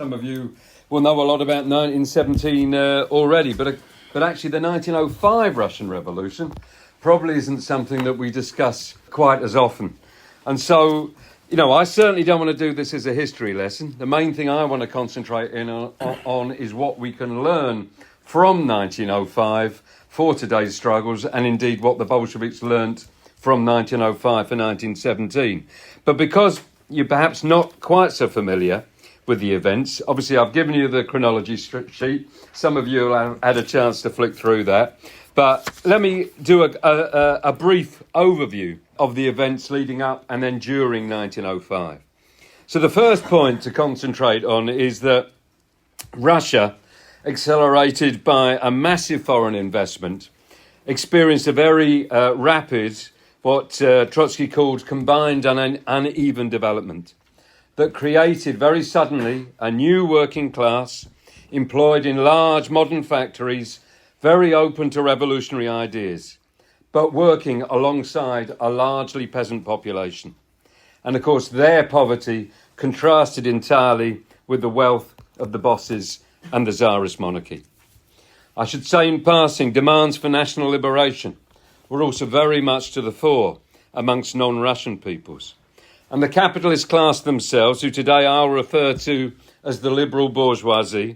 Some of you will know a lot about 1917 already, but actually the 1905 Russian Revolution probably isn't something that we discuss quite as often. And so, I certainly don't want to do this as a history lesson. The main thing I want to concentrate on is what we can learn from 1905 for today's struggles, and indeed what the Bolsheviks learnt from 1905 for 1917. But because you're perhaps not quite so familiar with the events, obviously I've given you the chronology sheet. Some of you have had a chance to flick through that. But let me do a brief overview of the events leading up and then during 1905. So the first point to concentrate on is that Russia, accelerated by a massive foreign investment, experienced a very rapid, what Trotsky called combined and uneven development, that created very suddenly a new working class employed in large modern factories, very open to revolutionary ideas, but working alongside a largely peasant population. And of course, their poverty contrasted entirely with the wealth of the bosses and the Tsarist monarchy. I should say in passing, demands for national liberation were also very much to the fore amongst non-Russian peoples. And the capitalist class themselves, who today I'll refer to as the liberal bourgeoisie,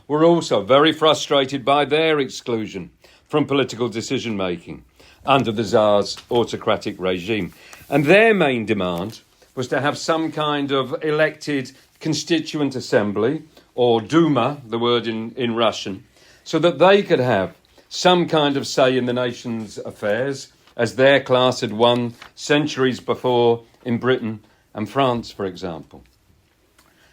were also very frustrated by their exclusion from political decision-making under the Tsar's autocratic regime. And their main demand was to have some kind of elected constituent assembly, or Duma, the word in Russian, so that they could have some kind of say in the nation's affairs, as their class had won centuries before in Britain and France, for example.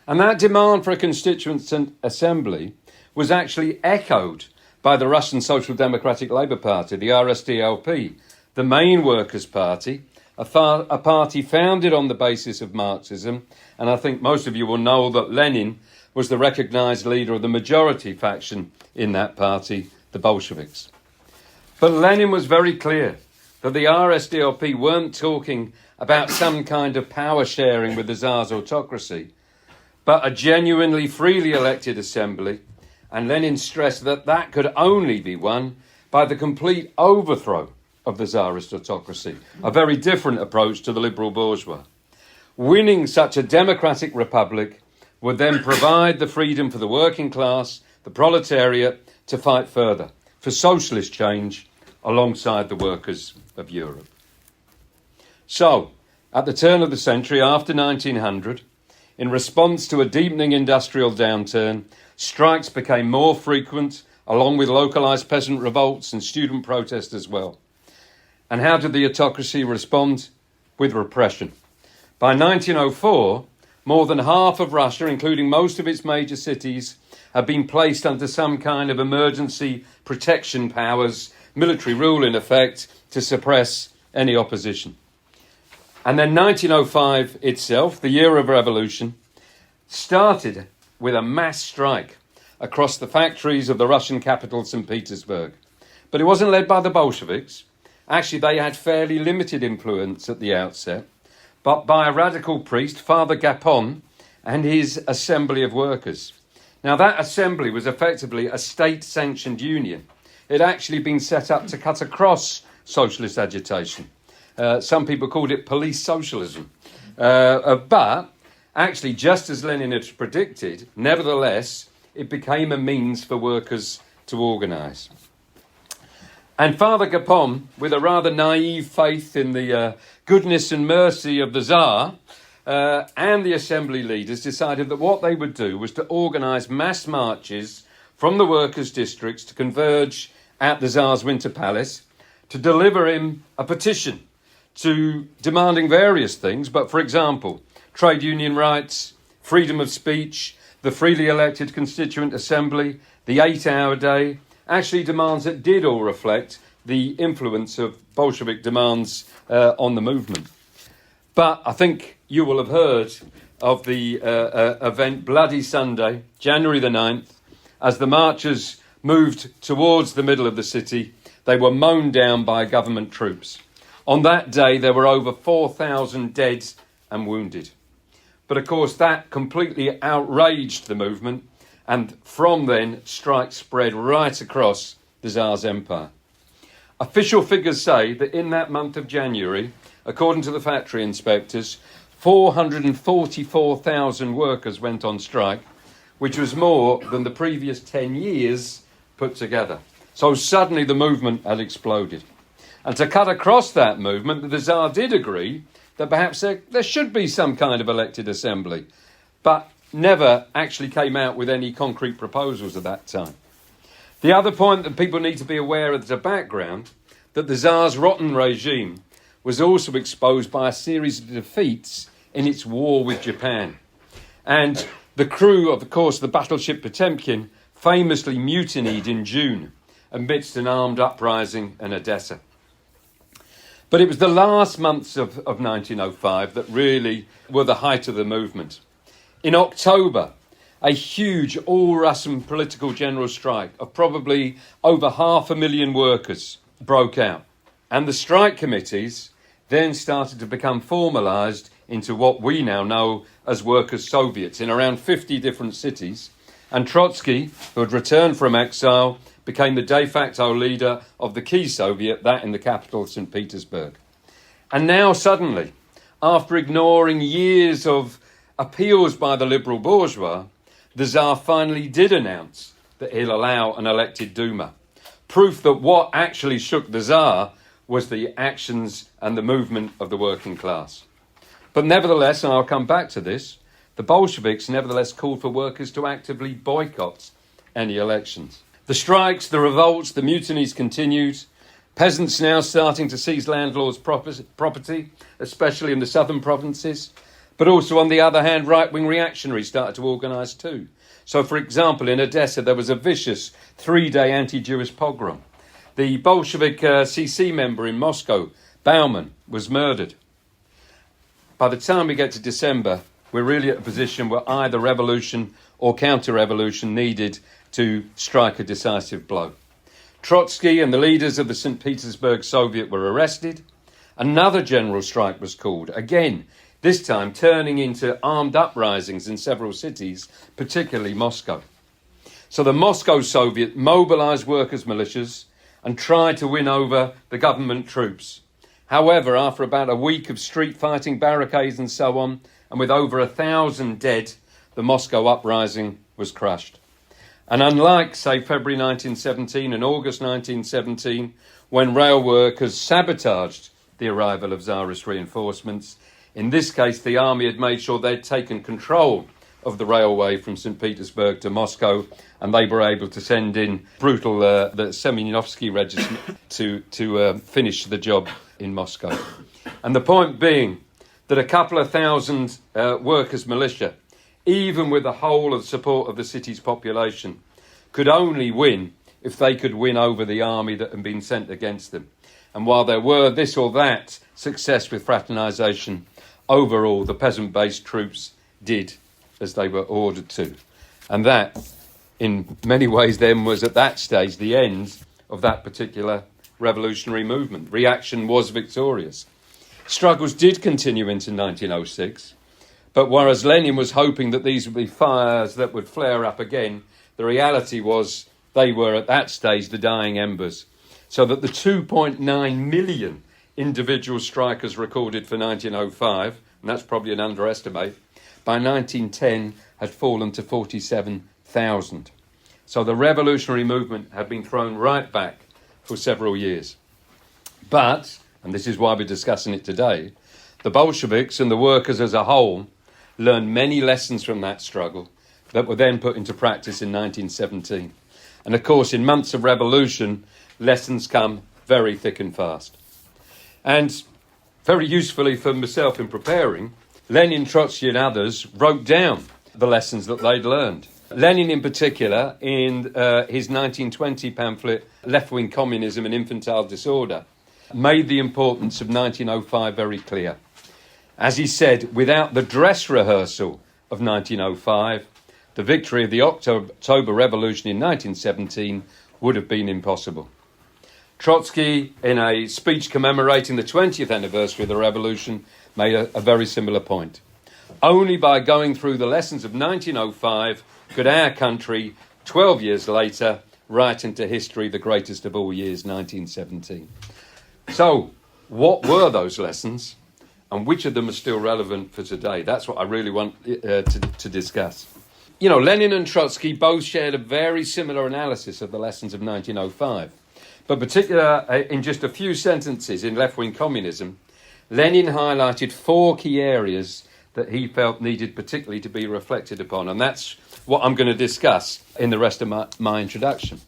And that demand for a constituent assembly was actually echoed by the Russian Social Democratic Labour Party, the RSDLP, the main workers' party, a party founded on the basis of Marxism. And I think most of you will know that Lenin was the recognised leader of the majority faction in that party, the Bolsheviks. But Lenin was very clear that the RSDLP weren't talking about some kind of power sharing with the Tsar's autocracy, but a genuinely freely elected assembly. And Lenin stressed that that could only be won by the complete overthrow of the Tsarist autocracy, a very different approach to the liberal bourgeois. Winning such a democratic republic would then provide the freedom for the working class, the proletariat, to fight further for socialist change alongside the workers of Europe. So, at the turn of the century, after 1900, in response to a deepening industrial downturn, strikes became more frequent, along with localised peasant revolts and student protests as well. And how did the autocracy respond? With repression. By 1904, more than half of Russia, including most of its major cities, had been placed under some kind of emergency protection powers, military rule in effect, to suppress any opposition. And then 1905 itself, the year of revolution, started with a mass strike across the factories of the Russian capital, St. Petersburg. But it wasn't led by the Bolsheviks. Actually, they had fairly limited influence at the outset, but by a radical priest, Father Gapon, and his assembly of workers. Now, that assembly was effectively a state-sanctioned union. It had actually been set up to cut across socialist agitation. Some people called it police socialism. But actually, just as Lenin had predicted, nevertheless, it became a means for workers to organise. And Father Gapon, with a rather naive faith in the goodness and mercy of the Tsar, and the assembly leaders decided that what they would do was to organise mass marches from the workers' districts to converge at the Tsar's Winter Palace to deliver him a petition to demanding various things, but for example, trade union rights, freedom of speech, the freely elected constituent assembly, the 8-hour day, actually demands that did all reflect the influence of Bolshevik demands on the movement. But I think you will have heard of the event Bloody Sunday, January the 9th. As the marchers moved towards the middle of the city, they were mown down by government troops. On that day, there were over 4,000 dead and wounded. But of course, that completely outraged the movement, and from then, strikes spread right across the Tsar's empire. Official figures say that in that month of January, according to the factory inspectors, 444,000 workers went on strike, which was more than the previous 10 years put together. So suddenly the movement had exploded. And to cut across that movement, the Tsar did agree that perhaps there should be some kind of elected assembly, but never actually came out with any concrete proposals at that time. The other point that people need to be aware of as a background, that the Tsar's rotten regime was also exposed by a series of defeats in its war with Japan. And the crew of course, the battleship Potemkin famously mutinied in June amidst an armed uprising in Odessa. But it was the last months of 1905 that really were the height of the movement. In October, a huge all-Russian political general strike of probably over 500,000 workers broke out. And the strike committees then started to become formalised into what we now know as workers' Soviets in around 50 different cities. And Trotsky, who had returned from exile, became the de facto leader of the key Soviet, that in the capital, St. Petersburg. And now suddenly, after ignoring years of appeals by the liberal bourgeois, the Tsar finally did announce that he'll allow an elected Duma. Proof that what actually shook the Tsar was the actions and the movement of the working class. But nevertheless, and I'll come back to this, the Bolsheviks nevertheless called for workers to actively boycott any elections. The strikes, the revolts, the mutinies continued. Peasants now starting to seize landlords' property, especially in the southern provinces. But also, on the other hand, right-wing reactionaries started to organise too. So, for example, in Odessa, there was a vicious 3-day anti-Jewish pogrom. The Bolshevik CC member in Moscow, Bauman, was murdered. By the time we get to December, we're really at a position where either revolution or counter-revolution needed to strike a decisive blow. Trotsky and the leaders of the St. Petersburg Soviet were arrested. Another general strike was called, again, this time turning into armed uprisings in several cities, particularly Moscow. So the Moscow Soviet mobilised workers' militias and tried to win over the government troops. However, after about a week of street fighting, barricades and so on, and with over 1,000 dead, the Moscow uprising was crushed. And unlike, say, February 1917 and August 1917, when rail workers sabotaged the arrival of Tsarist reinforcements, in this case the army had made sure they'd taken control of the railway from St. Petersburg to Moscow, and they were able to send in brutal the Semyonovsky regiment to finish the job in Moscow. And the point being that a couple of thousand workers' militia, even with the whole of the support of the city's population, could only win if they could win over the army that had been sent against them. And while there were this or that success with fraternisation, overall the peasant-based troops did as they were ordered to. And that, in many ways then, was at that stage the end of that particular revolutionary movement. Reaction was victorious. Struggles did continue into 1906, but whereas Lenin was hoping that these would be fires that would flare up again, the reality was they were at that stage the dying embers. So that the 2.9 million individual strikers recorded for 1905, and that's probably an underestimate, by 1910 had fallen to 47,000. So the revolutionary movement had been thrown right back for several years. But, and this is why we're discussing it today, the Bolsheviks and the workers as a whole learned many lessons from that struggle that were then put into practice in 1917. And of course, in months of revolution, lessons come very thick and fast. And very usefully for myself in preparing, Lenin, Trotsky and others wrote down the lessons that they'd learned. Lenin in particular, in his 1920 pamphlet, Left-Wing Communism and Infantile Disorder, made the importance of 1905 very clear. As he said, without the dress rehearsal of 1905, the victory of the October Revolution in 1917 would have been impossible. Trotsky, in a speech commemorating the 20th anniversary of the revolution, made a very similar point. Only by going through the lessons of 1905 could our country, 12 years later, write into history the greatest of all years, 1917. So, what were those lessons, and which of them are still relevant for today? That's what I really want to discuss. You know, Lenin and Trotsky both shared a very similar analysis of the lessons of 1905. But particularly in just a few sentences in Left-Wing Communism, Lenin highlighted 4 key areas that he felt needed particularly to be reflected upon. And that's what I'm going to discuss in the rest of my introduction.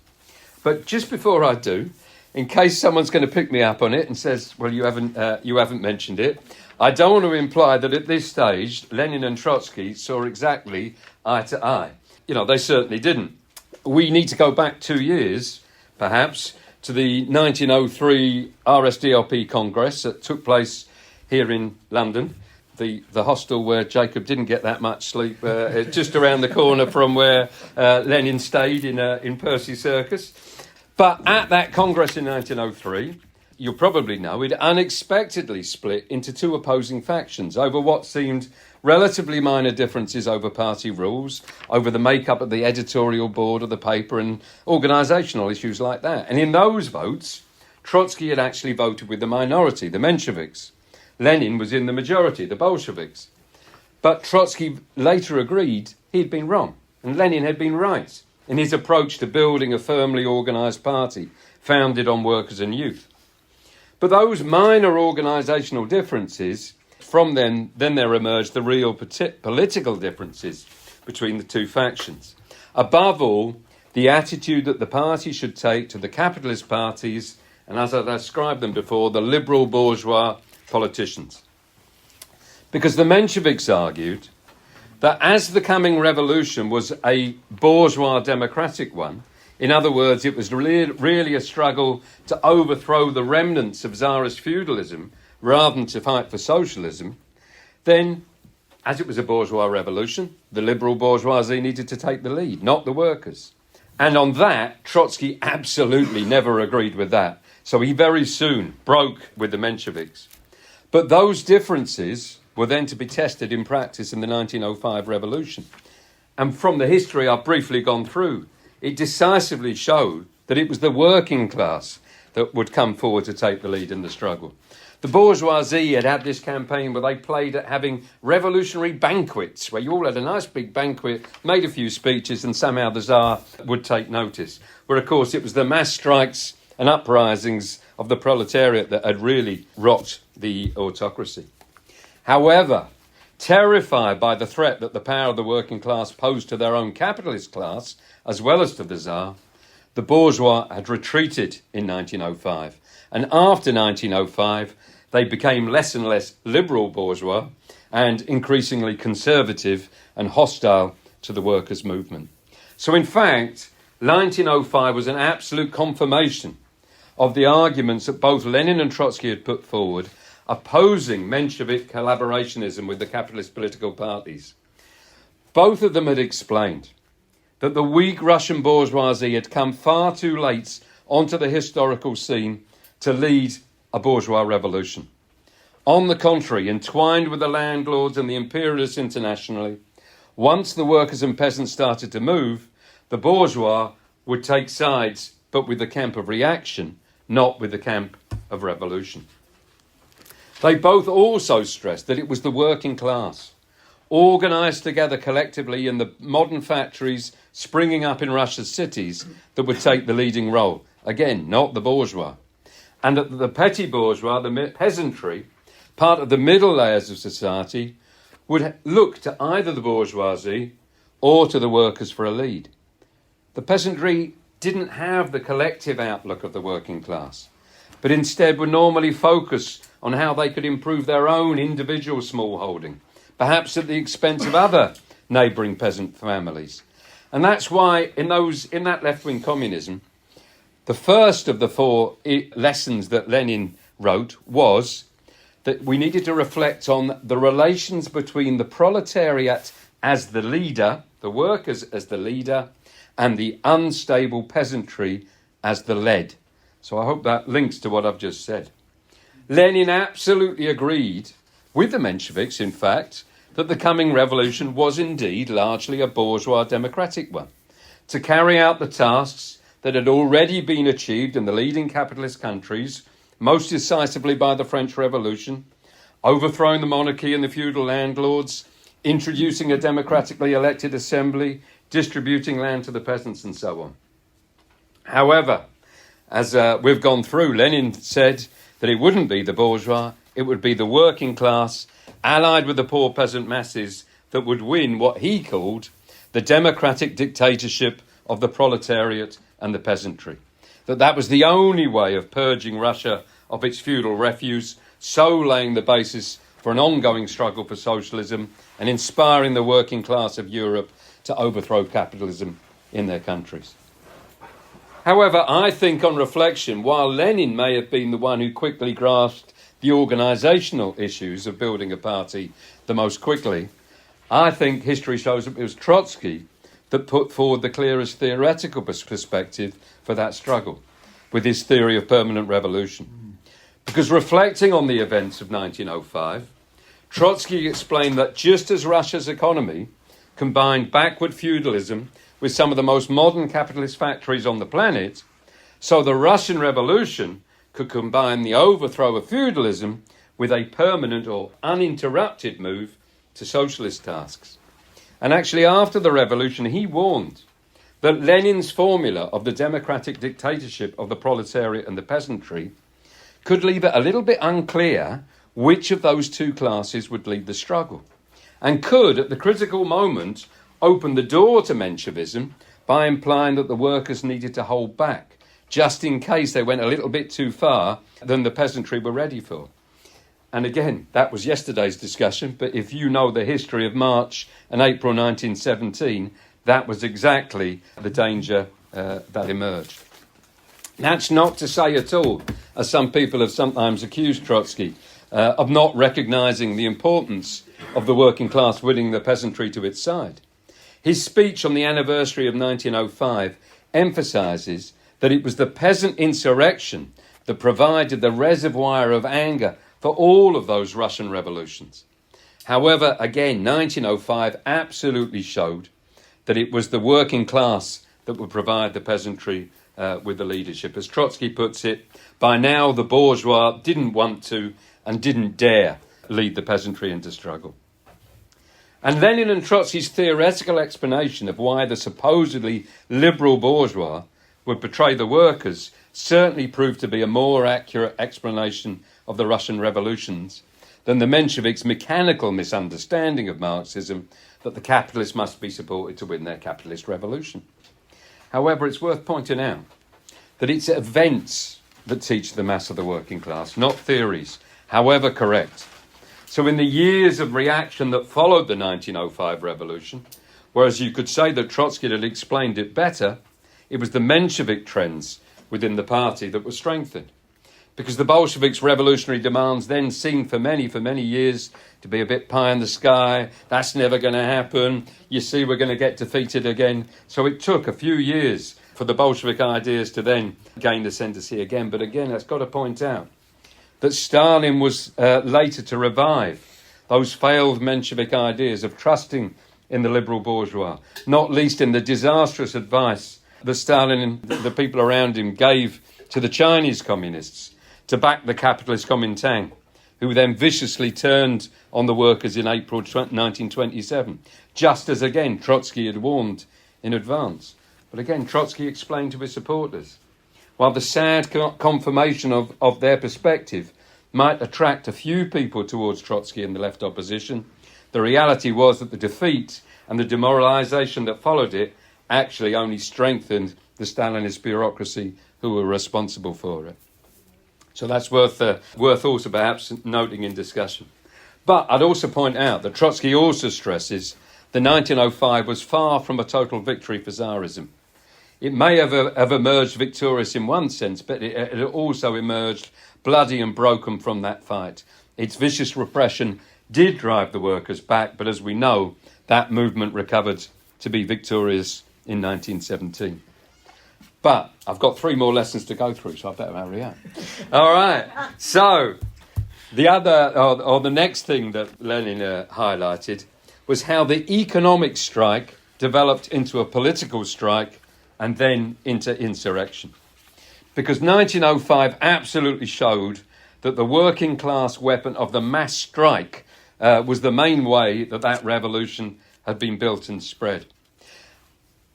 But just before I do, in case someone's going to pick me up on it and says, well, you haven't mentioned it, I don't want to imply that at this stage, Lenin and Trotsky saw exactly eye to eye. You know, they certainly didn't. We need to go back 2 years, perhaps, to the 1903 RSDLP Congress that took place here in London, the hostel where Jacob didn't get that much sleep, just around the corner from where Lenin stayed in Percy Circus. But at that Congress in 1903, you'll probably know, it unexpectedly split into 2 opposing factions over what seemed relatively minor differences over party rules, over the makeup of the editorial board of the paper and organisational issues like that. And in those votes, Trotsky had actually voted with the minority, the Mensheviks. Lenin was in the majority, the Bolsheviks. But Trotsky later agreed he'd been wrong, and Lenin had been right in his approach to building a firmly organised party founded on workers and youth. But those minor organisational differences, from then there emerged the real political differences between the 2 factions. Above all, the attitude that the party should take to the capitalist parties, and as I described them before, the liberal bourgeois politicians. Because the Mensheviks argued that as the coming revolution was a bourgeois democratic one, in other words, it was really a struggle to overthrow the remnants of Tsarist feudalism rather than to fight for socialism, then, as it was a bourgeois revolution, the liberal bourgeoisie needed to take the lead, not the workers. And on that, Trotsky absolutely never agreed with that. So he very soon broke with the Mensheviks. But those differences were then to be tested in practice in the 1905 revolution. And from the history I've briefly gone through, it decisively showed that it was the working class that would come forward to take the lead in the struggle. The bourgeoisie had this campaign where they played at having revolutionary banquets, where you all had a nice big banquet, made a few speeches, and somehow the Tsar would take notice. Where, of course, it was the mass strikes and uprisings of the proletariat that had really rocked the autocracy. However, terrified by the threat that the power of the working class posed to their own capitalist class, as well as to the Tsar, the bourgeois had retreated in 1905. And after 1905, they became less and less liberal bourgeois and increasingly conservative and hostile to the workers' movement. So in fact, 1905 was an absolute confirmation of the arguments that both Lenin and Trotsky had put forward, opposing Menshevik collaborationism with the capitalist political parties. Both of them had explained that the weak Russian bourgeoisie had come far too late onto the historical scene to lead a bourgeois revolution. On the contrary, entwined with the landlords and the imperialists internationally, once the workers and peasants started to move, the bourgeois would take sides, but with the camp of reaction, not with the camp of revolution. They both also stressed that it was the working class, organised together collectively in the modern factories springing up in Russia's cities, that would take the leading role. Again, not the bourgeois. And that the petty bourgeois, the peasantry, part of the middle layers of society, would look to either the bourgeoisie or to the workers for a lead. The peasantry didn't have the collective outlook of the working class, but instead would normally focus on how they could improve their own individual smallholding, perhaps at the expense of other neighbouring peasant families. And that's why in that left-wing communism, the first of the 4 lessons that Lenin wrote was that we needed to reflect on the relations between the proletariat as the leader, the workers as the leader, and the unstable peasantry as the led. So I hope that links to what I've just said. Lenin absolutely agreed with the Mensheviks, in fact, that the coming revolution was indeed largely a bourgeois democratic one, to carry out the tasks that had already been achieved in the leading capitalist countries, most decisively by the French Revolution, overthrowing the monarchy and the feudal landlords, introducing a democratically elected assembly, distributing land to the peasants, and so on. However, as we've gone through, Lenin said that it wouldn't be the bourgeois, it would be the working class, allied with the poor peasant masses, that would win what he called the democratic dictatorship of the proletariat and the peasantry. That was the only way of purging Russia of its feudal refuse, so laying the basis for an ongoing struggle for socialism and inspiring the working class of Europe to overthrow capitalism in their countries. However, I think on reflection, while Lenin may have been the one who quickly grasped the organisational issues of building a party the most quickly, I think history shows that it was Trotsky that put forward the clearest theoretical perspective for that struggle, with his theory of permanent revolution. Because reflecting on the events of 1905, Trotsky explained that just as Russia's economy combined backward feudalism with some of the most modern capitalist factories on the planet, so the Russian Revolution could combine the overthrow of feudalism with a permanent or uninterrupted move to socialist tasks. And actually, after the revolution, he warned that Lenin's formula of the democratic dictatorship of the proletariat and the peasantry could leave it a little bit unclear which of those two classes would lead the struggle, and could, at the critical moment, open the door to Menshevism by implying that the workers needed to hold back, just in case they went a little bit too far than the peasantry were ready for. And again, that was yesterday's discussion, but if you know the history of March and April 1917, that was exactly the danger that emerged. That's not to say at all, as some people have sometimes accused Trotsky, of not recognising the importance of the working class winning the peasantry to its side. His speech on the anniversary of 1905 emphasises that it was the peasant insurrection that provided the reservoir of anger for all of those Russian revolutions. However, again, 1905 absolutely showed that it was the working class that would provide the peasantry with the leadership. As Trotsky puts it, by now the bourgeois didn't want to and didn't dare lead the peasantry into struggle. And Lenin and Trotsky's theoretical explanation of why the supposedly liberal bourgeois would betray the workers certainly proved to be a more accurate explanation of the Russian revolutions than the Mensheviks' mechanical misunderstanding of Marxism that the capitalists must be supported to win their capitalist revolution. However, it's worth pointing out that it's events that teach the mass of the working class, not theories, however correct. So in the years of reaction that followed the 1905 revolution, whereas you could say that Trotsky had explained it better, it was the Menshevik trends within the party that were strengthened. Because the Bolsheviks' revolutionary demands then seemed for many years to be a bit pie in the sky. That's never going to happen. You see, we're going to get defeated again. So it took a few years for the Bolshevik ideas to then gain ascendancy again. But again, that's got to point out that Stalin was later to revive those failed Menshevik ideas of trusting in the liberal bourgeois, not least in the disastrous advice that Stalin and the people around him gave to the Chinese communists to back the capitalist Kuomintang, who then viciously turned on the workers in April 1927, just as, again, Trotsky had warned in advance. But again, Trotsky explained to his supporters, while the sad confirmation of their perspective might attract a few people towards Trotsky and the left opposition, the reality was that the defeat and the demoralisation that followed it actually only strengthened the Stalinist bureaucracy who were responsible for it. So that's worth also perhaps noting in discussion. But I'd also point out that Trotsky also stresses that 1905 was far from a total victory for Tsarism. It may have emerged victorious in one sense, but it also emerged bloody and broken from that fight. Its vicious repression did drive the workers back, but as we know, that movement recovered to be victorious in 1917. But I've got 3 more lessons to go through, so I better hurry up. All right. So The other, or the next thing that Lenin highlighted was how the economic strike developed into a political strike and then into insurrection. Because 1905 absolutely showed that the working class weapon of the mass strike was the main way that revolution had been built and spread.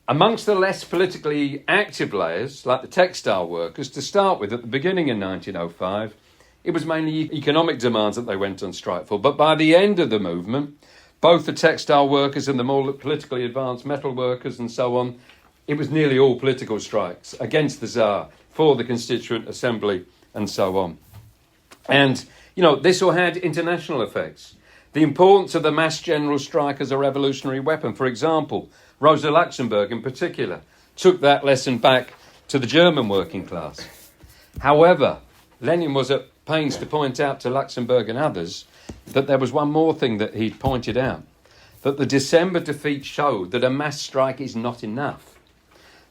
Amongst the less politically active layers, like the textile workers, to start with, at the beginning in 1905, it was mainly economic demands that they went on strike for. But by the end of the movement, both the textile workers and the more politically advanced metal workers and so on, it was nearly all political strikes against the Tsar, for the Constituent Assembly and so on. And, this all had international effects. The importance of the mass general strike as a revolutionary weapon, for example, Rosa Luxemburg in particular, took that lesson back to the German working class. However, Lenin was at pains to point out to Luxemburg and others that there was one more thing that he'd pointed out, that the December defeat showed that a mass strike is not enough.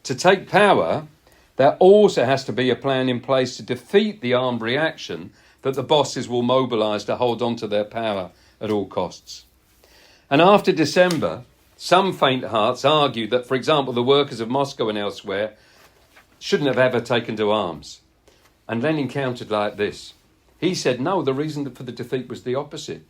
To take power, there also has to be a plan in place to defeat the armed reaction that the bosses will mobilise to hold on to their power at all costs. And after December, some faint hearts argued that, for example, the workers of Moscow and elsewhere shouldn't have ever taken to arms. And Lenin countered like this. He said, no, the reason for the defeat was the opposite.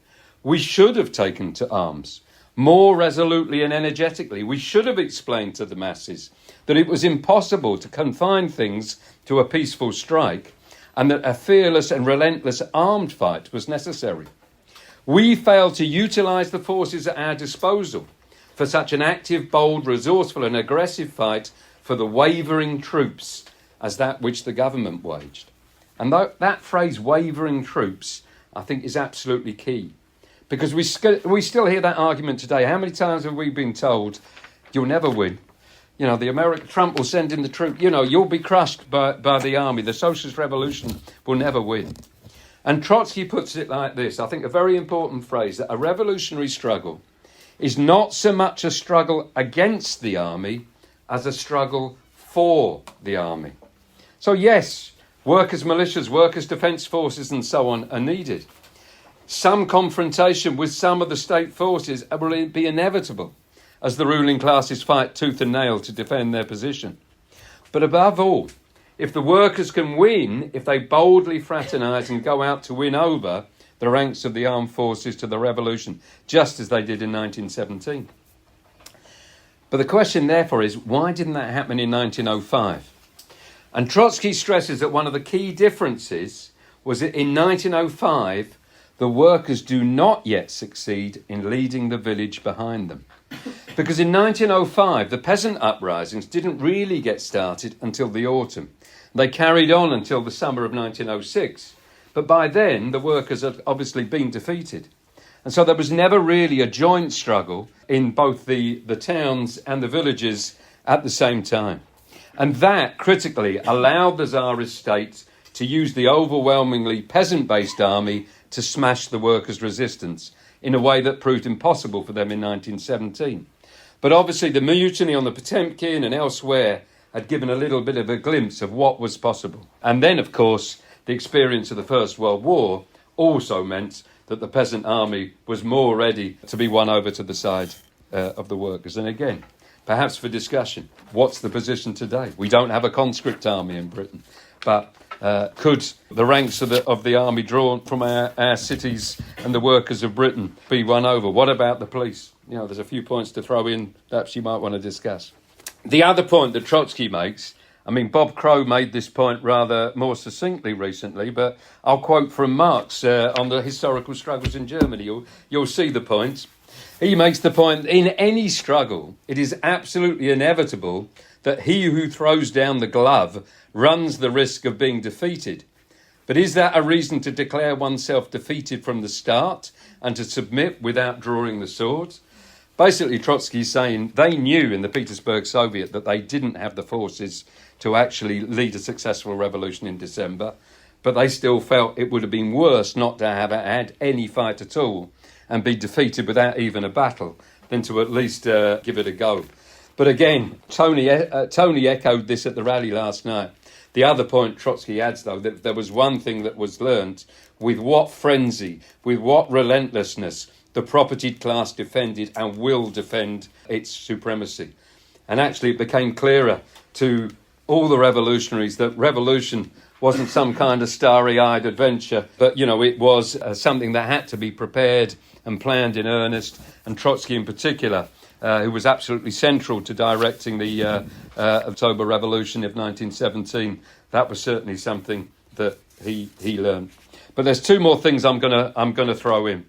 We should have taken to arms more resolutely and energetically. We should have explained to the masses that it was impossible to confine things to a peaceful strike and that a fearless and relentless armed fight was necessary. We failed to utilise the forces at our disposal for such an active, bold, resourceful and aggressive fight for the wavering troops as that which the government waged. And that phrase, wavering troops, I think is absolutely key. Because we still hear that argument today. How many times have we been told, you'll never win? Trump will send in the troops. You'll be crushed by the army. The socialist revolution will never win. And Trotsky puts it like this, I think a very important phrase, that a revolutionary struggle is not so much a struggle against the army as a struggle for the army. So yes, workers' militias, workers' defence forces and so on are needed. Some confrontation with some of the state forces will be inevitable as the ruling classes fight tooth and nail to defend their position. But above all, if the workers can win, if they boldly fraternise and go out to win over the ranks of the armed forces to the revolution, just as they did in 1917. But the question, therefore, is why didn't that happen in 1905? And Trotsky stresses that one of the key differences was that in 1905, the workers do not yet succeed in leading the village behind them. Because in 1905, the peasant uprisings didn't really get started until the autumn. They carried on until the summer of 1906. But by then, the workers had obviously been defeated. And so there was never really a joint struggle in both the towns and the villages at the same time. And that, critically, allowed the Tsarist state to use the overwhelmingly peasant-based army to smash the workers' resistance in a way that proved impossible for them in 1917. But obviously the mutiny on the Potemkin and elsewhere had given a little bit of a glimpse of what was possible. And then, of course, the experience of the First World War also meant that the peasant army was more ready to be won over to the side of the workers. And again, perhaps for discussion, what's the position today? We don't have a conscript army in Britain, but could the ranks of the army drawn from our cities and the workers of Britain be won over? What about the police? There's a few points to throw in, perhaps you might want to discuss. The other point that Trotsky makes, Bob Crow made this point rather more succinctly recently, but I'll quote from Marx on the historical struggles in Germany. You'll see the point. He makes the point, in any struggle, it is absolutely inevitable that he who throws down the glove runs the risk of being defeated. But is that a reason to declare oneself defeated from the start and to submit without drawing the sword? Basically, Trotsky's saying they knew in the Petersburg Soviet that they didn't have the forces to actually lead a successful revolution in December, but they still felt it would have been worse not to have had any fight at all and be defeated without even a battle than to at least give it a go. But again, Tony echoed this at the rally last night. The other point Trotsky adds, though, that there was one thing that was learnt: with what frenzy, with what relentlessness the propertied class defended and will defend its supremacy. And actually it became clearer to all the revolutionaries that revolution wasn't some kind of starry-eyed adventure, but, it was something that had to be prepared and planned in earnest. And Trotsky in particular, who was absolutely central to directing the October Revolution of 1917, that was certainly something that he learned. But there's two more things I'm gonna throw in.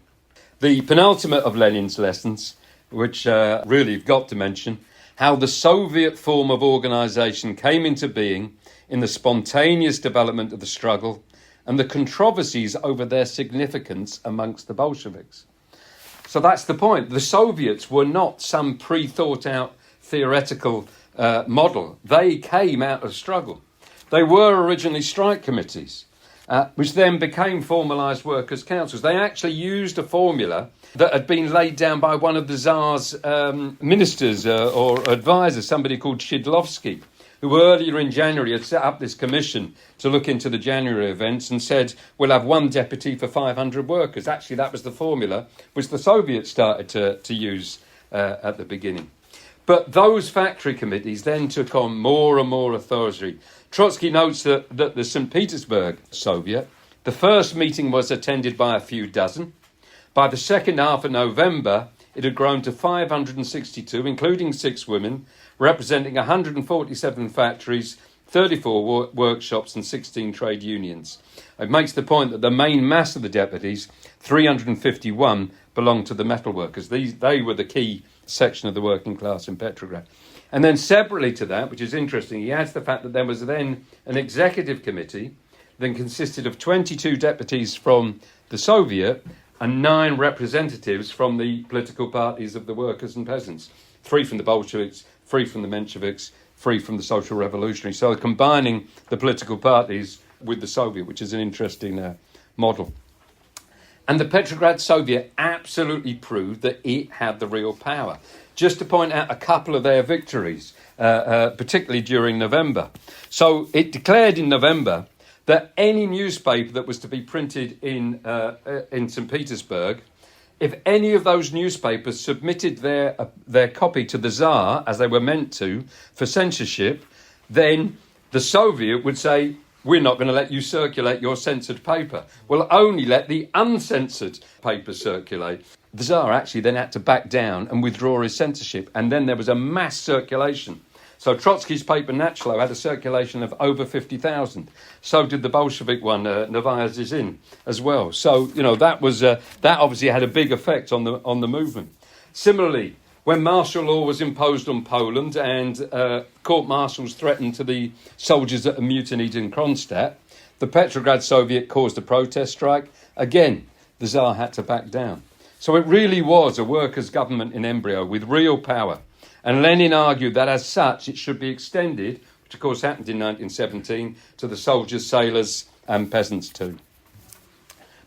The penultimate of Lenin's lessons, which really you've got to mention, how the Soviet form of organisation came into being in the spontaneous development of the struggle and the controversies over their significance amongst the Bolsheviks. So that's the point. The Soviets were not some pre-thought-out theoretical model. They came out of struggle. They were originally strike committees, which then became formalised workers' councils. They actually used a formula that had been laid down by one of the Tsar's ministers or advisors, somebody called Shidlovsky, who earlier in January had set up this commission to look into the January events and said, we'll have one deputy for 500 workers. Actually, that was the formula which the Soviets started to use at the beginning. But those factory committees then took on more and more authority. Trotsky notes that the St. Petersburg Soviet, the first meeting was attended by a few dozen. By the second half of November, it had grown to 562, including 6 women, representing 147 factories, 34 workshops and 16 trade unions. It makes the point that the main mass of the deputies, 351, belonged to the metal workers. They were the key section of the working class in Petrograd. And then separately to that, which is interesting, he adds the fact that there was then an executive committee that consisted of 22 deputies from the Soviet and 9 representatives from the political parties of the workers and peasants. 3 from the Bolsheviks, 3 from the Mensheviks, 3 from the Social Revolutionaries. So combining the political parties with the Soviet, which is an interesting model. And the Petrograd Soviet absolutely proved that it had the real power. Just to point out a couple of their victories, particularly during November. So it declared in November that any newspaper that was to be printed in St. Petersburg, if any of those newspapers submitted their copy to the Tsar, as they were meant to, for censorship, then the Soviet would say, we're not going to let you circulate your censored paper. We'll only let the uncensored paper circulate. The Tsar actually then had to back down and withdraw his censorship, and then there was a mass circulation. So Trotsky's paper Nachalo had a circulation of over 50,000. So did the Bolshevik one, Novaya Zizin, as well. So that was that obviously had a big effect on the movement. Similarly, when martial law was imposed on Poland and court-martials threatened to the soldiers that had mutinied in Kronstadt, the Petrograd Soviet caused a protest strike. Again, the Tsar had to back down. So it really was a workers' government in embryo with real power. And Lenin argued that as such it should be extended, which of course happened in 1917, to the soldiers, sailors and peasants too.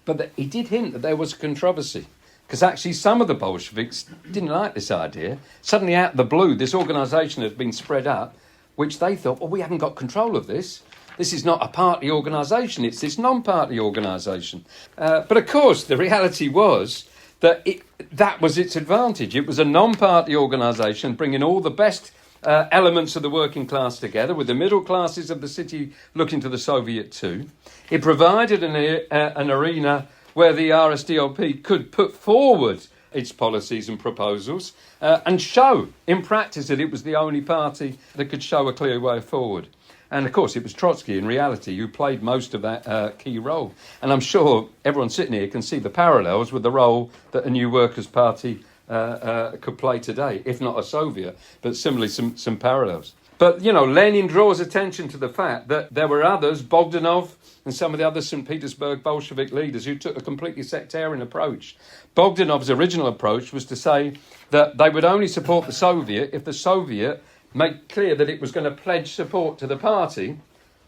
But he did hint that there was a controversy, because actually some of the Bolsheviks didn't like this idea. Suddenly out of the blue, this organisation had been spread up, which they thought, well, we haven't got control of this. This is not a party organisation, it's this non-party organisation. But of course, the reality was that that was its advantage. It was a non-party organisation bringing all the best elements of the working class together, with the middle classes of the city looking to the Soviet too. It provided an arena where the RSDOP could put forward its policies and proposals and show in practice that it was the only party that could show a clear way forward. And of course, it was Trotsky in reality who played most of that key role. And I'm sure everyone sitting here can see the parallels with the role that a new Workers' Party could play today, if not a Soviet, but similarly some parallels. But, Lenin draws attention to the fact that there were others, Bogdanov and some of the other St. Petersburg Bolshevik leaders, who took a completely sectarian approach. Bogdanov's original approach was to say that they would only support the Soviet if the Soviet made clear that it was going to pledge support to the party,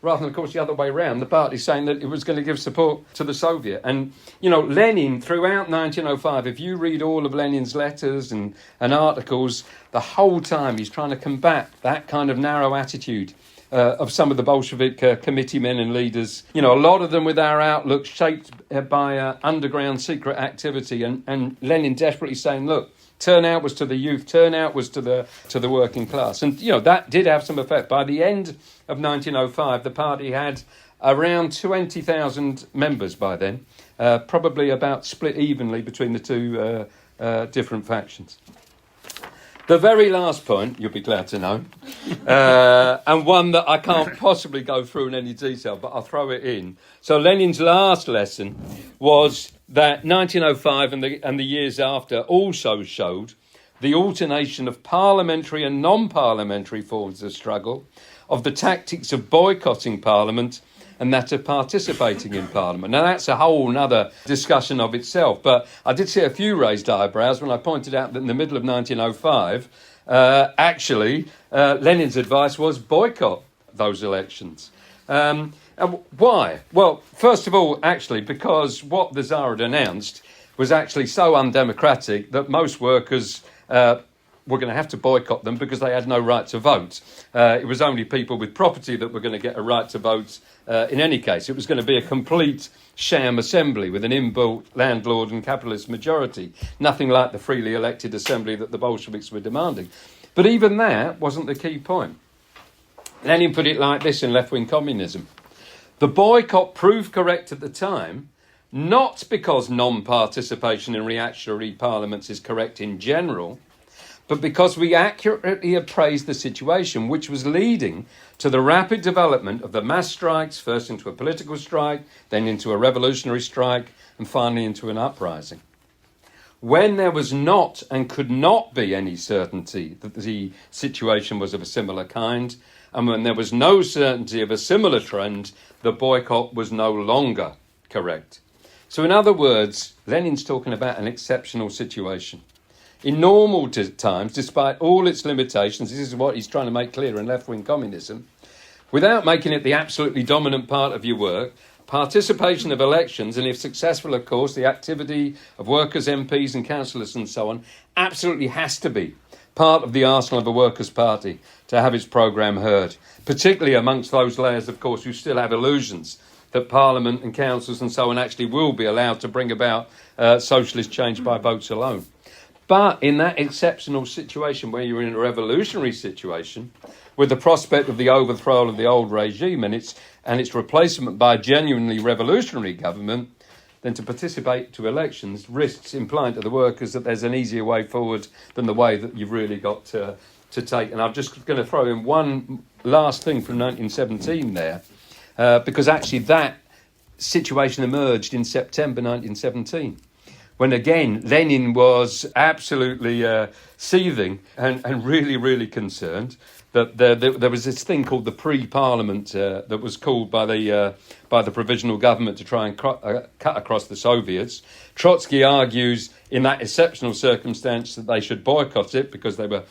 rather than, of course, the other way around, the party saying that it was going to give support to the Soviet. And, Lenin, throughout 1905, if you read all of Lenin's letters and articles, the whole time he's trying to combat that kind of narrow attitude of some of the Bolshevik committee men and leaders. A lot of them with our outlook shaped by underground secret activity, and Lenin desperately saying, look, turnout was to the youth, turnout was to the working class. And, that did have some effect. By the end of 1905, the party had around 20,000 members by then, probably about split evenly between the two different factions. The very last point, you'll be glad to know, and one that I can't possibly go through in any detail, but I'll throw it in. So Lenin's last lesson was that 1905 and the years after also showed the alternation of parliamentary and non-parliamentary forms of struggle, of the tactics of boycotting Parliament and that of participating in Parliament. Now, that's a whole other discussion of itself, but I did see a few raised eyebrows when I pointed out that in the middle of 1905, Lenin's advice was boycott those elections. And why? Well, first of all, actually, because what the Tsar had announced was actually so undemocratic that most workers were going to have to boycott them because they had no right to vote. It was only people with property that were going to get a right to vote in any case. It was going to be a complete sham assembly with an inbuilt landlord and capitalist majority, nothing like the freely elected assembly that the Bolsheviks were demanding. But even that wasn't the key point. Lenin put it like this in Left-Wing Communism. The boycott proved correct at the time, not because non-participation in reactionary parliaments is correct in general, but because we accurately appraised the situation, which was leading to the rapid development of the mass strikes, first into a political strike, then into a revolutionary strike, and finally into an uprising. When there was not and could not be any certainty that the situation was of a similar kind, and when there was no certainty of a similar trend, the boycott was no longer correct. So in other words, Lenin's talking about an exceptional situation. In normal times, despite all its limitations, this is what he's trying to make clear in left-wing communism, without making it the absolutely dominant part of your work, participation of elections, and if successful, of course, the activity of workers, MPs and councillors and so on, absolutely has to be part of the arsenal of a workers' party to have its programme heard, particularly amongst those layers, of course, who still have illusions that Parliament and councils and so on actually will be allowed to bring about socialist change by votes alone. But in that exceptional situation where you're in a revolutionary situation, with the prospect of the overthrow of the old regime and its replacement by a genuinely revolutionary government, then to participate to elections risks implying to the workers that there's an easier way forward than the way that you've really got to take. And I'm just going to throw in one last thing from 1917 there, because actually that situation emerged in September 1917. When again, Lenin was absolutely seething and really, really concerned that there was this thing called the pre-parliament that was called by the provisional government to try and cut across the Soviets. Trotsky argues in that exceptional circumstance that they should boycott it because they were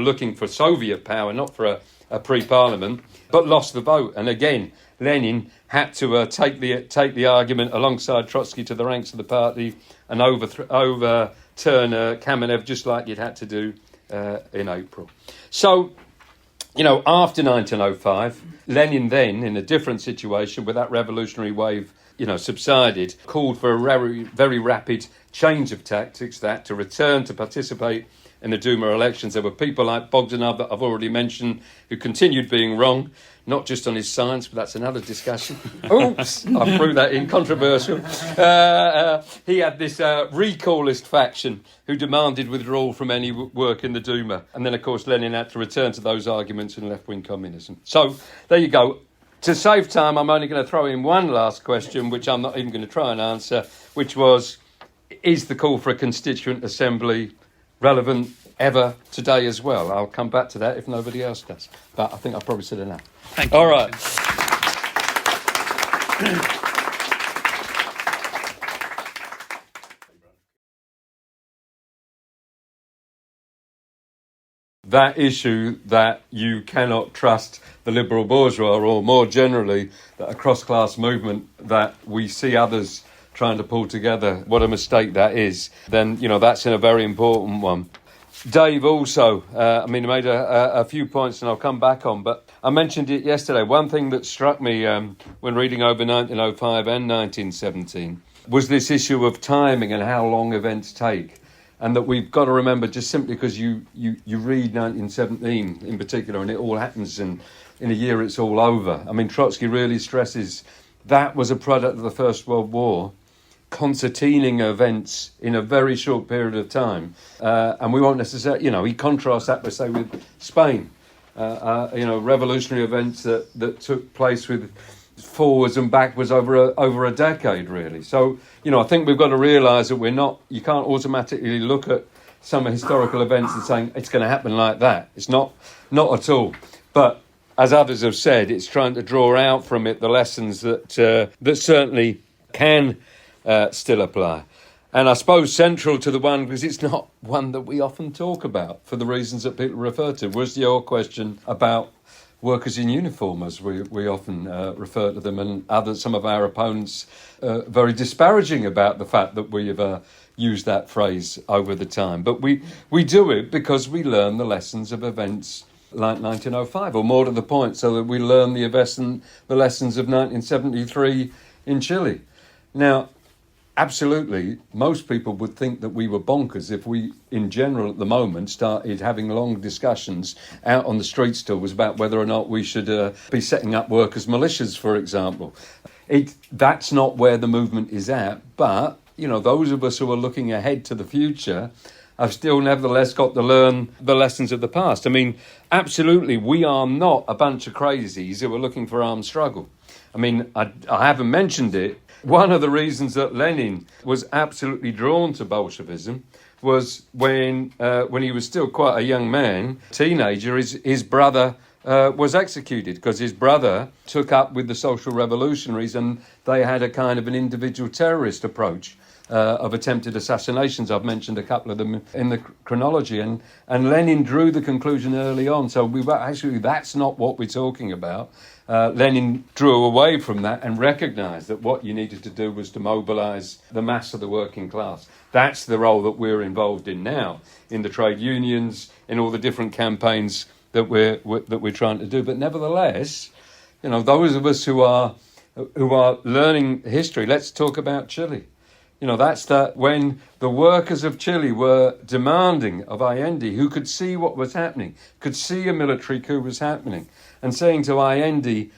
looking for Soviet power, not for a pre-parliament, but lost the vote. And again, Lenin had to take the argument alongside Trotsky to the ranks of the party and overturn Kamenev just like you'd had to do in April. So, after 1905, Lenin then, in a different situation with that revolutionary wave, subsided, called for a very, very rapid change of tactics, that to return to participate in the Duma elections. There were people like Bogdanov that I've already mentioned who continued being wrong, not just on his science, but that's another discussion. Oops, I threw that in, controversial. He had this recallist faction who demanded withdrawal from any work in the Duma. And then, of course, Lenin had to return to those arguments in left-wing communism. So, there you go. To save time, I'm only going to throw in one last question, which I'm not even going to try and answer, which was, is the call for a constituent assembly relevant ever today as well? I'll come back to that if nobody else does. But I think I've probably said enough. Thank you. All right. That issue that you cannot trust the liberal bourgeois, or more generally, that a cross-class movement that we see others trying to pull together, what a mistake that is, then, that's a very important one. Dave also, he made a few points and I'll come back on, but I mentioned it yesterday. One thing that struck me when reading over 1905 and 1917 was this issue of timing and how long events take. And that we've got to remember, just simply because you read 1917 in particular and it all happens in a year it's all over. I mean, Trotsky really stresses that was a product of the First World War, concertining events in a very short period of time. And we won't necessarily, he contrasts that, by, say, with Spain, revolutionary events that took place with forwards and backwards over a decade, really. So, I think we've got to realise that you can't automatically look at some historical events and saying it's going to happen like that. It's not at all. But as others have said, it's trying to draw out from it the lessons that certainly can still apply. And I suppose central to the one, because it's not one that we often talk about for the reasons that people refer to, was your question about workers in uniform, as we often refer to them, and some of our opponents very disparaging about the fact that we have used that phrase over the time. But we do it because we learn the lessons of events like 1905, or more to the point, so that we learn the lessons of 1973 in Chile. Now, absolutely, most people would think that we were bonkers if we, in general, at the moment, started having long discussions out on the street stalls about whether or not we should be setting up workers' militias, for example. That's not where the movement is at, but, those of us who are looking ahead to the future have still nevertheless got to learn the lessons of the past. I mean, absolutely, we are not a bunch of crazies who are looking for armed struggle. I mean, I haven't mentioned it. One of the reasons that Lenin was absolutely drawn to Bolshevism was when he was still quite a young man, teenager, his brother was executed because his brother took up with the social revolutionaries and they had a kind of an individual terrorist approach of attempted assassinations. I've mentioned a couple of them in the chronology, and Lenin drew the conclusion early on. So that's not what we're talking about. Lenin drew away from that and recognised that what you needed to do was to mobilise the mass of the working class. That's the role that we're involved in now, in the trade unions, in all the different campaigns that we're trying to do. But nevertheless, those of us who are learning history, let's talk about Chile. That's when the workers of Chile were demanding of Allende, who could see what was happening, could see a military coup was happening, and saying to Allende,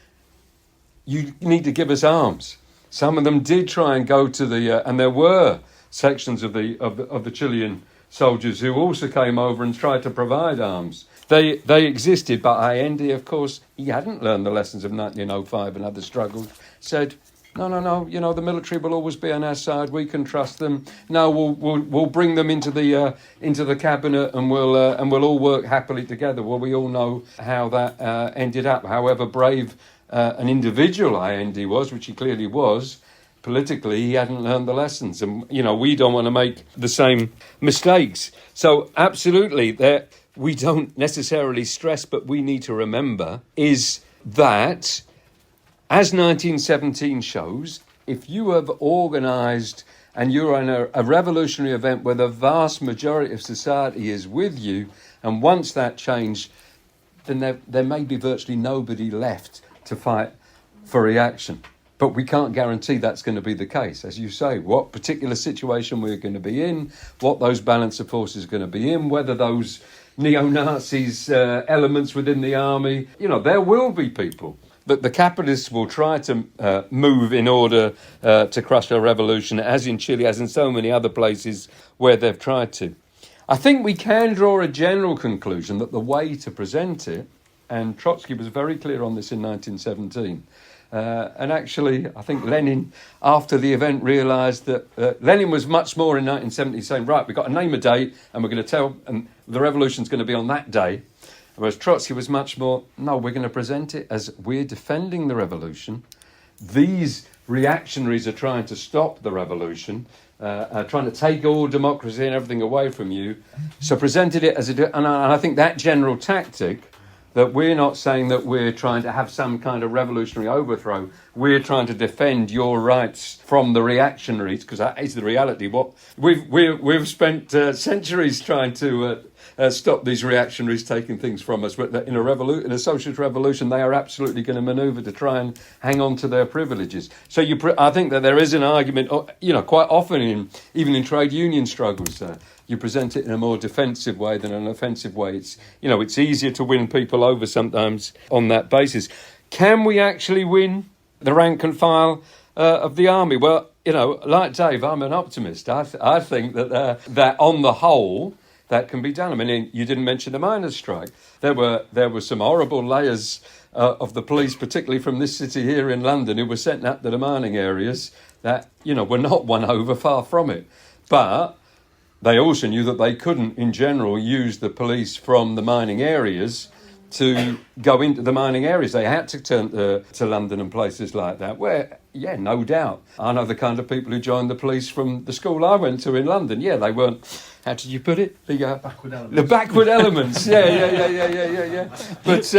you need to give us arms. Some of them did try and go to and there were sections of the Chilean soldiers who also came over and tried to provide arms. They existed, but Allende, of course, he hadn't learned the lessons of 1905 and other struggles, said, no, the military will always be on our side. We can trust them. No, we'll bring them into the cabinet, and we'll all work happily together. Well, we all know how that ended up. However brave an individual Allende was, which he clearly was, politically he hadn't learned the lessons, and we don't want to make the same mistakes. So absolutely, we don't necessarily stress, but we need to remember is that, as 1917 shows, if you have organised and you're in a revolutionary event where the vast majority of society is with you, and once that changed, then there may be virtually nobody left to fight for reaction. But we can't guarantee that's going to be the case. As you say, what particular situation we're going to be in, what those balance of forces are going to be in, whether those neo-Nazis elements within the army, there will be people that the capitalists will try to move in order to crush a revolution, as in Chile, as in so many other places where they've tried to. I think we can draw a general conclusion that the way to present it, and Trotsky was very clear on this in 1917, and actually I think Lenin, after the event, realised that Lenin was much more in 1970 saying, right, we've got to name a date and we're going to tell, and the revolution's going to be on that day. Whereas Trotsky was much more, no, we're going to present it as we're defending the revolution. These reactionaries are trying to stop the revolution, trying to take all democracy and everything away from you. So presented it as and I think that general tactic, that we're not saying that we're trying to have some kind of revolutionary overthrow. We're trying to defend your rights from the reactionaries, because that is the reality. What we've spent centuries trying to stop these reactionaries taking things from us. But in a socialist revolution, they are absolutely going to manoeuvre to try and hang on to their privileges. So I think that there is an argument, quite often even in trade union struggles, you present it in a more defensive way than an offensive way. It's easier to win people over sometimes on that basis. Can we actually win the rank and file of the army? Well, like Dave, I'm an optimist. I think that on the whole, that can be done. I mean, you didn't mention the miners' strike. There were some horrible layers of the police, particularly from this city here in London, who were sent up to the mining areas that, were not won over, far from it. But they also knew that they couldn't, in general, use the police from the mining areas to go into the mining areas. They had to turn to London and places like that, where, yeah, no doubt. I know the kind of people who joined the police from the school I went to in London. Yeah, they weren't, how did you put it? Backward elements. The backward elements, yeah. But,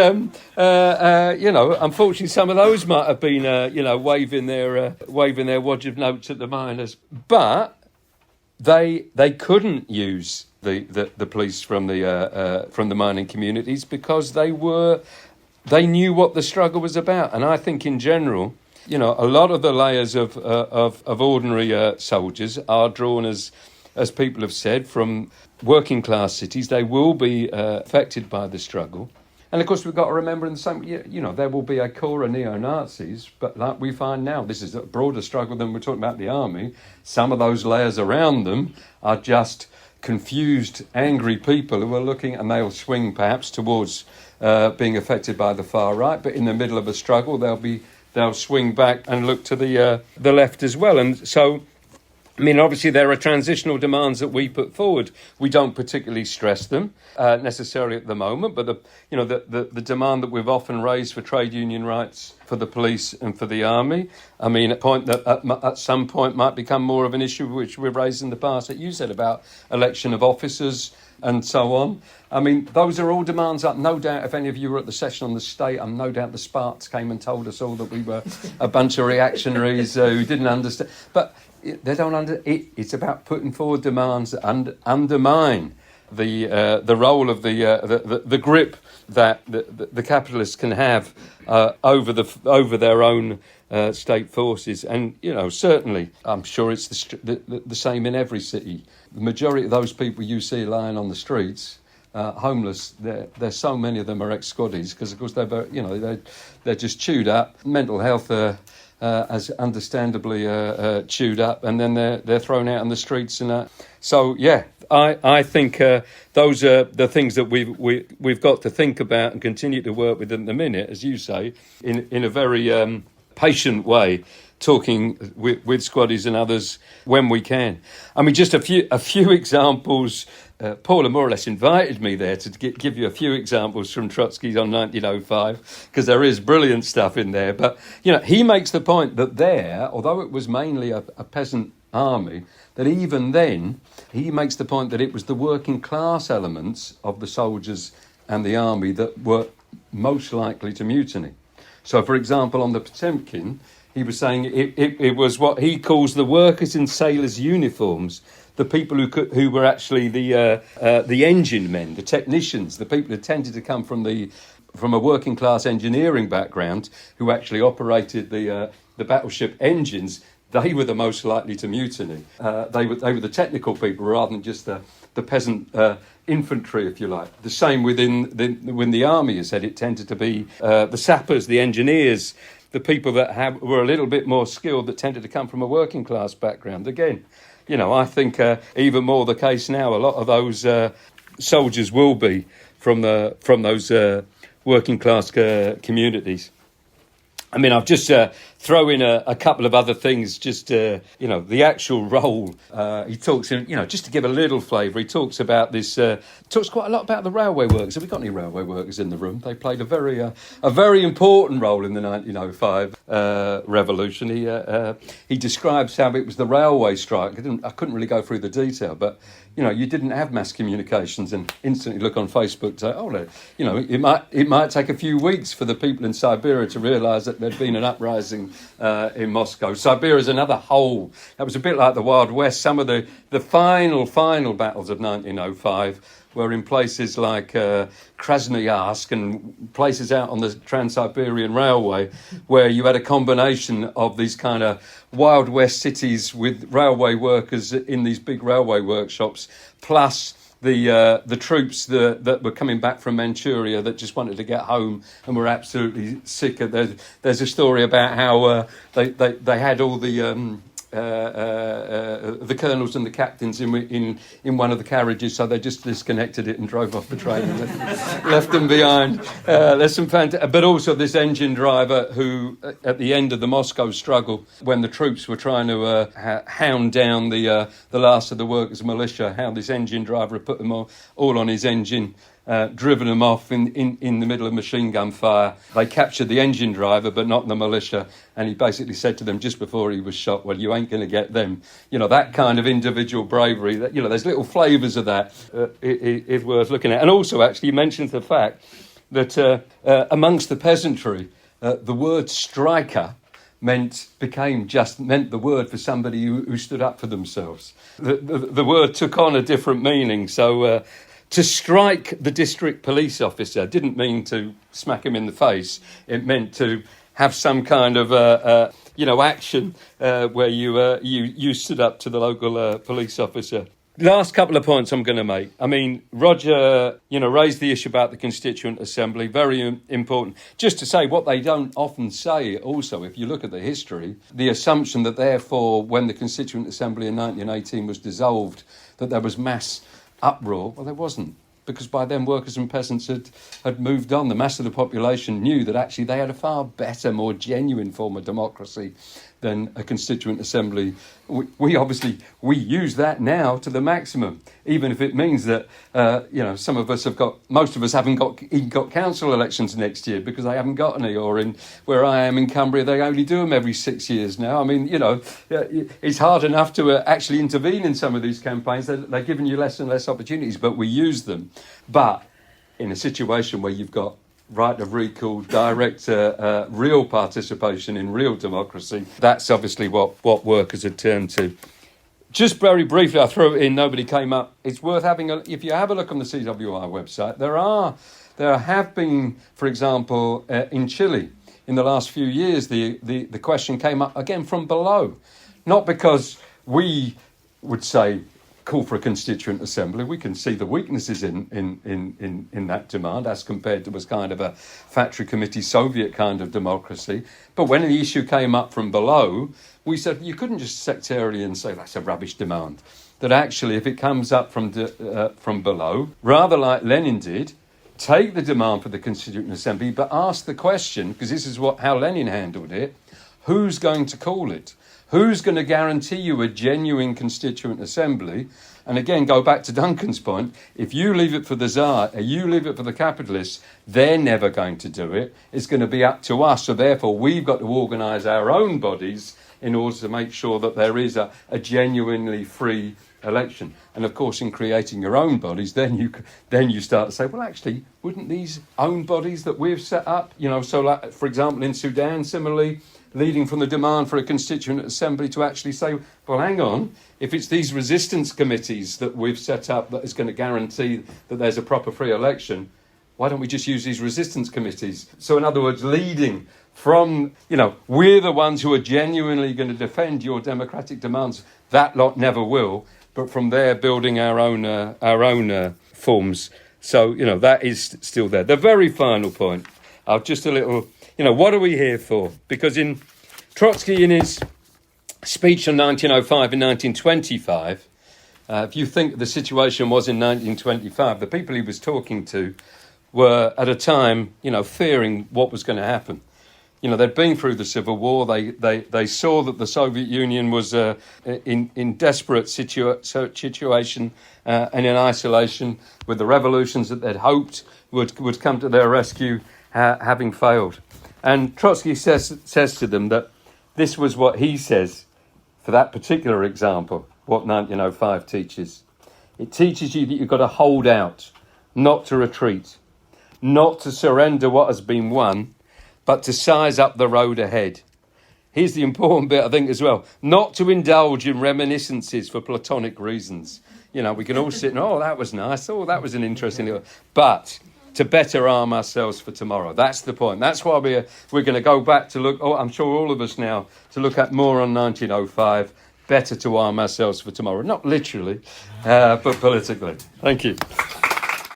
unfortunately, some of those might have been, waving their wodge of notes at the miners. But they couldn't use the police from the mining communities because they knew what the struggle was about. And I think in general, a lot of the layers of ordinary soldiers are drawn, as people have said, from working class cities. They will be affected by the struggle. And of course, we've got to remember in the same, there will be a core of neo-Nazis, but like we find now, this is a broader struggle than we're talking about the army. Some of those layers around them are just confused, angry people who are looking, and they'll swing perhaps towards being affected by the far right. But in the middle of a struggle, they'll swing back and look to the left as well. And so, I mean, obviously there are transitional demands that we put forward. We don't particularly stress them necessarily at the moment, but the demand that we've often raised for trade union rights for the police and for the army, I mean, a point that at some point might become more of an issue which we've raised in the past that you said about election of officers and so on. I mean, those are all demands that no doubt, if any of you were at the session on the state, I'm no doubt the Sparks came and told us all that we were a bunch of reactionaries who didn't understand. But they don't it's about putting forward demands that undermine the role of the grip that the capitalists can have over their own state forces. And certainly I'm sure it's the same in every city. The majority of those people you see lying on the streets, homeless, there's so many of them are ex-squaddies because of course they're just chewed up. Mental health as understandably chewed up, and then they're thrown out on the streets. And so, yeah, I think those are the things that we've got to think about and continue to work with at the minute, as you say, in a very patient way, talking with squaddies and others when we can. I mean, just a few examples. Paula more or less invited me there to give you a few examples from Trotsky's on 1905, because there is brilliant stuff in there. But, he makes the point that there, although it was mainly a peasant army, that even then, he makes the point that it was the working class elements of the soldiers and the army that were most likely to mutiny. So, for example, on the Potemkin, he was saying it was what he calls the workers in sailors' uniforms, the people who were actually the engine men, the technicians, the people who tended to come from a working class engineering background, who actually operated the battleship engines. They were the most likely to mutiny. They were the technical people rather than just the peasant infantry, if you like. The same when the army, as said, it tended to be the sappers, the engineers, the people that were a little bit more skilled that tended to come from a working class background. Again, I think even more the case now. A lot of those soldiers will be from those working class communities. I mean, I've just throw in a couple of other things, just, the actual role. He talks in, just to give a little flavour, he talks about this, talks quite a lot about the railway workers. Have we got any railway workers in the room? They played a very important role in the 1905 revolution. He describes how it was the railway strike. I couldn't really go through the detail, but, you didn't have mass communications and instantly look on Facebook and say, it might take a few weeks for the people in Siberia to realise that there'd been an uprising in Moscow. Siberia is another whole. That was a bit like the Wild West. Some of the final battles of 1905 were in places like Krasnoyarsk and places out on the Trans-Siberian Railway, where you had a combination of these kind of Wild West cities with railway workers in these big railway workshops, plus the troops that were coming back from Manchuria that just wanted to get home and were absolutely sick of. There's a story about how they had all the colonels and the captains in one of the carriages, so they just disconnected it and drove off the train and left them behind. There's some but also this engine driver who, at the end of the Moscow struggle, when the troops were trying to hound down the last of the workers' militia, how this engine driver had put them all on his engine. Driven them off in the middle of machine gun fire. They captured the engine driver, but not the militia. And he basically said to them just before he was shot, well, you ain't going to get them. That kind of individual bravery, there's little flavours of that is worth looking at. And also, actually, you mentioned the fact that amongst the peasantry, the word striker meant the word for somebody who stood up for themselves. The word took on a different meaning. So to strike the district police officer didn't mean to smack him in the face. It meant to have some kind of action where you stood up to the local police officer. Last couple of points I'm going to make. I mean, Roger, raised the issue about the Constituent Assembly, very important. Just to say what they don't often say also, if you look at the history, the assumption that therefore when the Constituent Assembly in 1918 was dissolved, that there was mass uproar. Well, there wasn't, because by then workers and peasants had moved on. The mass of the population knew that actually they had a far better, more genuine form of democracy than a constituent assembly. We use that now to the maximum, even if it means that most of us haven't got council elections next year because they haven't got any, or in where I am in Cumbria they only do them every 6 years now. I mean, it's hard enough to actually intervene in some of these campaigns. They're giving you less and less opportunities, but we use them. But in a situation where you've got right of recall, direct real participation in real democracy, that's obviously what workers had turned to. Just very briefly, I throw it in, nobody came up. It's worth having if you have a look on the CWI website, there have been, for example, in Chile, in the last few years, the question came up again from below. Not because we would say, call for a constituent assembly. We can see the weaknesses in that demand as compared to was kind of a factory committee Soviet kind of democracy. But when the issue came up from below, we said you couldn't just sectarian say that's a rubbish demand. That actually, if it comes up from below, rather like Lenin did, take the demand for the constituent assembly, but ask the question, because this is how Lenin handled it: who's going to call it? Who's going to guarantee you a genuine constituent assembly? And again, go back to Duncan's point, if you leave it for the Tsar, or you leave it for the capitalists, they're never going to do it. It's going to be up to us. So therefore, we've got to organise our own bodies in order to make sure that there is a genuinely free election. And of course, in creating your own bodies, then you start to say, well, actually, wouldn't these own bodies that we've set up, so like, for example, in Sudan, similarly, leading from the demand for a constituent assembly to actually say, well, hang on, if it's these resistance committees that we've set up that is going to guarantee that there's a proper free election, why don't we just use these resistance committees? So in other words, leading from, we're the ones who are genuinely going to defend your democratic demands. That lot never will. But from there, building our own forms. So, that is still there. The very final point, just a little, what are we here for? Because in Trotsky, in his speech in 1905 and 1925, if you think the situation was in 1925, the people he was talking to were at a time, fearing what was going to happen. They'd been through the Civil War. They saw that the Soviet Union was in desperate situation and in isolation, with the revolutions that they'd hoped would come to their rescue having failed. And Trotsky says to them that this was what he says for that particular example, what 1905 teaches. It teaches you that you've got to hold out, not to retreat, not to surrender what has been won, but to size up the road ahead. Here's the important bit, I think, as well. Not to indulge in reminiscences for platonic reasons. You know, we can all sit and, oh, that was nice. Oh, that was an interesting little... But to better arm ourselves for tomorrow. That's the point. That's why we're going to go back to look, I'm sure all of us now, to look at more on 1905, better to arm ourselves for tomorrow. Not literally, but politically. Thank you.